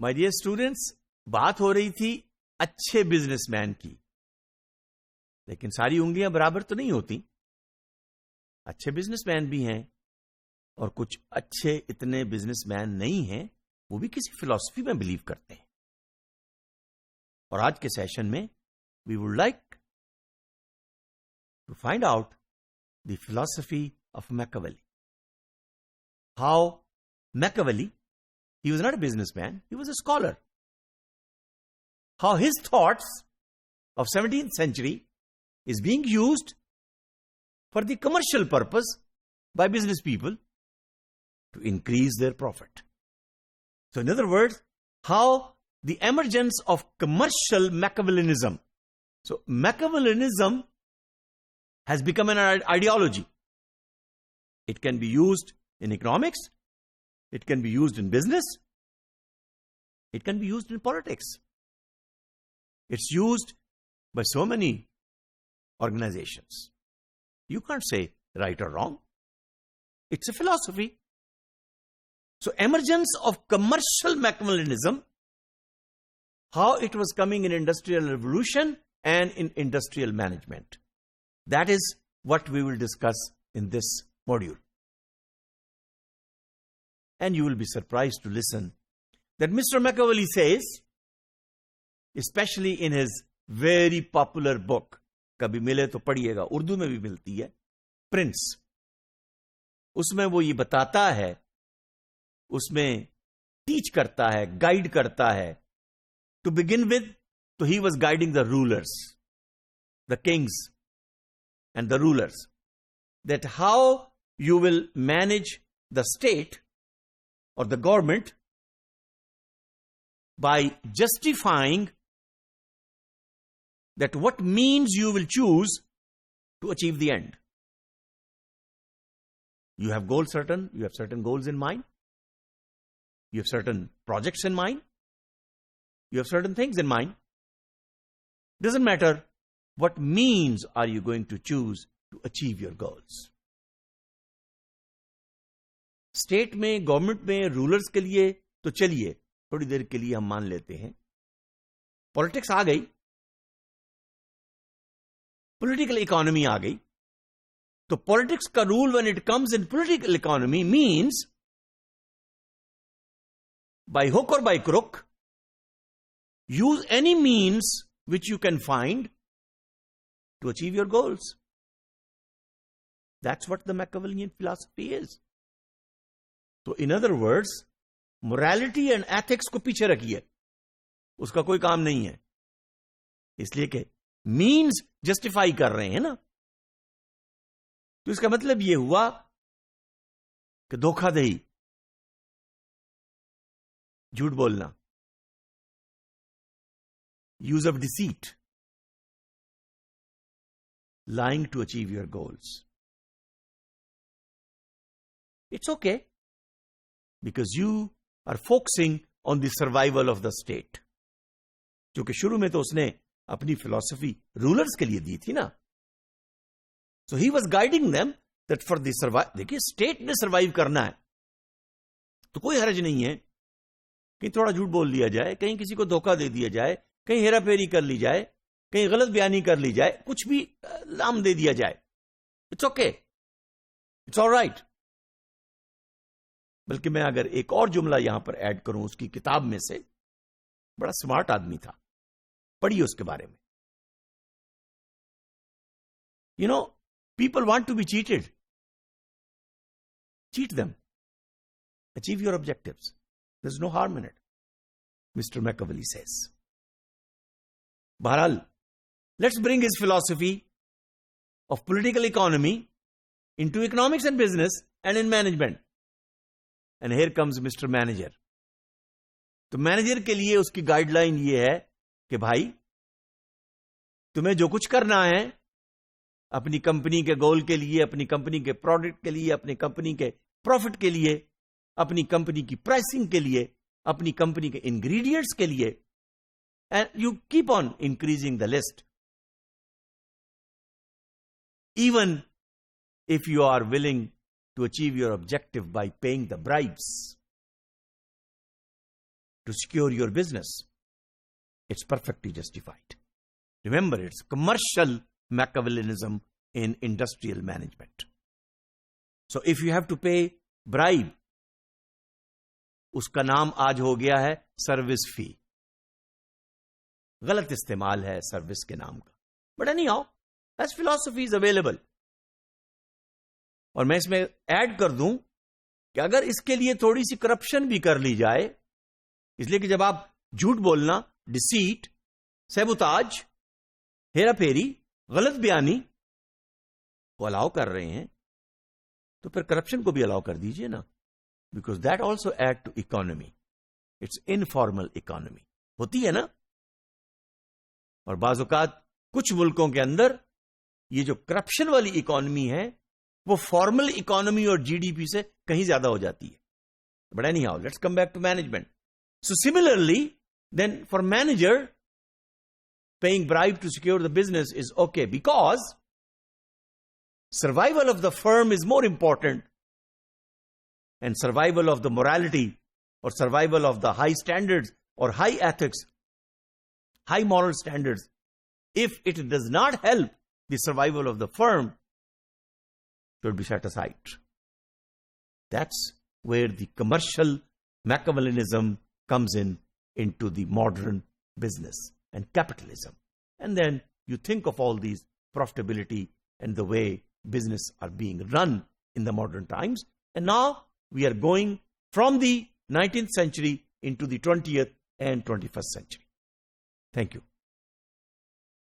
My dear students, बात हो रही थी अच्छे बिजनेसमैन की, लेकिन सारी उंगलियां बराबर तो नहीं होती। अच्छे बिजनेसमैन भी हैं और कुछ अच्छे इतने बिजनेसमैन नहीं हैं, वो भी किसी फिलॉसफी में बिलीव करते हैं। और आज के सेशन में we would like to find out the philosophy of Machiavelli. How Machiavelli, he was not a businessman, he was a scholar. How his thoughts of 17th century is being used for the commercial purpose by business people to increase their profit. So in other words, how the emergence of commercial Machiavellianism. So Machiavellianism has become an ideology. It can be used in economics, it can be used in business, it can be used in politics. It's used by so many organizations. You can't say right or wrong. It's a philosophy. So emergence of commercial Machiavellianism, how it was coming in industrial revolution and in industrial management. That is what we will discuss in this module. And you will be surprised to listen that Mr. Machiavelli says, especially in his very popular book, कभी मिले तो पढ़िएगा, उर्दू में भी मिलती है, Prince, उसमें वो ये बताता है, उसमें टीच करता है, गाइड करता है. टू बिगिन विद, तो he was guiding the rulers, the Kings and the rulers, that how you will manage the state or the government by justifying that what means you will choose to achieve the end. You have goals certain, you have certain goals in mind, you have certain projects in mind, you have certain things in mind. Doesn't matter what means are you going to choose to achieve your goals. State में, government में, rulers के लिए तो चलिए थोड़ी देर के लिए हम मान लेते हैं. पॉलिटिक्स आ गई, पॉलिटिकल इकोनॉमी आ गई. तो पॉलिटिक्स का rule when it comes in political economy means by hook और by crook, use any means which you can find to achieve your goals. That's what the Machiavellian philosophy is. तो in other words, morality and ethics को पीछे रखिए, उसका कोई काम नहीं है, इसलिए कि मीन्स जस्टिफाई कर रहे हैं ना. तो इसका मतलब यह हुआ कि धोखाधड़ी, झूठ बोलना, use of deceit, lying to achieve your goals. It's okay, because you are focusing on the survival of the state. क्योंकि शुरू में तो उसने अपनी फिलॉसफी रूलर्स के लिए दी थी ना. So he was guiding them that for the survival. देखिए, स्टेट ने सर्वाइव करना है तो कोई हर्ज नहीं है कहीं थोड़ा झूठ बोल लिया जाए, कहीं किसी को धोखा दे दिया जाए, कहीं हेराफेरी कर ली जाए, कहीं गलत बयानी कर ली जाए, कुछ भी नाम दे दिया जाए. It's okay, it's alright. बल्कि मैं अगर एक और जुमला यहां पर ऐड करूं उसकी किताब में से, बड़ा स्मार्ट आदमी था, पढ़िए उसके बारे में. You know, people want to be cheated, cheat them, achieve your objectives, there is no harm in it, mister Machiavelli says. बहरहाल, let's bring his philosophy of political economy into economics and business and in management. And here comes Mr. Manager. तो manager के लिए उसकी guideline ये है कि भाई, तुम्हें जो कुछ करना है अपनी कंपनी के गोल के लिए, अपनी कंपनी के प्रोडक्ट के लिए, अपनी कंपनी के प्रॉफिट के लिए, अपनी कंपनी की प्राइसिंग के लिए, अपनी कंपनी के इंग्रेडिएंट्स के लिए, and you keep on increasing the list, even if you are willing to achieve your objective by paying the bribes. to secure your business, it's perfectly justified. Remember, it's commercial Machiavellianism in industrial management. So if you have to pay bribe, उसका नाम आज हो गया है service fee. गलत इस्तेमाल है service के नाम का. But any how, that's philosophy is available. और मैं इसमें ऐड कर दूं कि अगर इसके लिए थोड़ी सी करप्शन भी कर ली जाए, इसलिए कि जब आप झूठ बोलना, डिसीट, सैबोताज, हेरा फेरी, गलत बयानी को अलाउ कर रहे हैं, तो फिर करप्शन को भी अलाउ कर दीजिए ना. Because that also add to economy. It's informal economy होती है ना. और बाज़ औक़ात कुछ मुल्कों के अंदर ये जो करप्शन वाली इकोनॉमी है वो फॉर्मल इकोनॉमी और जीडीपी से कहीं ज्यादा हो जाती है. But anyhow, let's come back to management. So similarly then for manager, paying bribe to secure the business is okay because survival of the firm is more important, and survival of the morality or survival of the high standards or high ethics, high moral standards, if it does not help the survival of the firm, should be set aside. That's where the commercial Machiavellianism comes into the modern business and capitalism. And then you think of all these profitability and the way business are being run in the modern times. And now we are going from the 19th century into the 20th and 21st century. Thank you.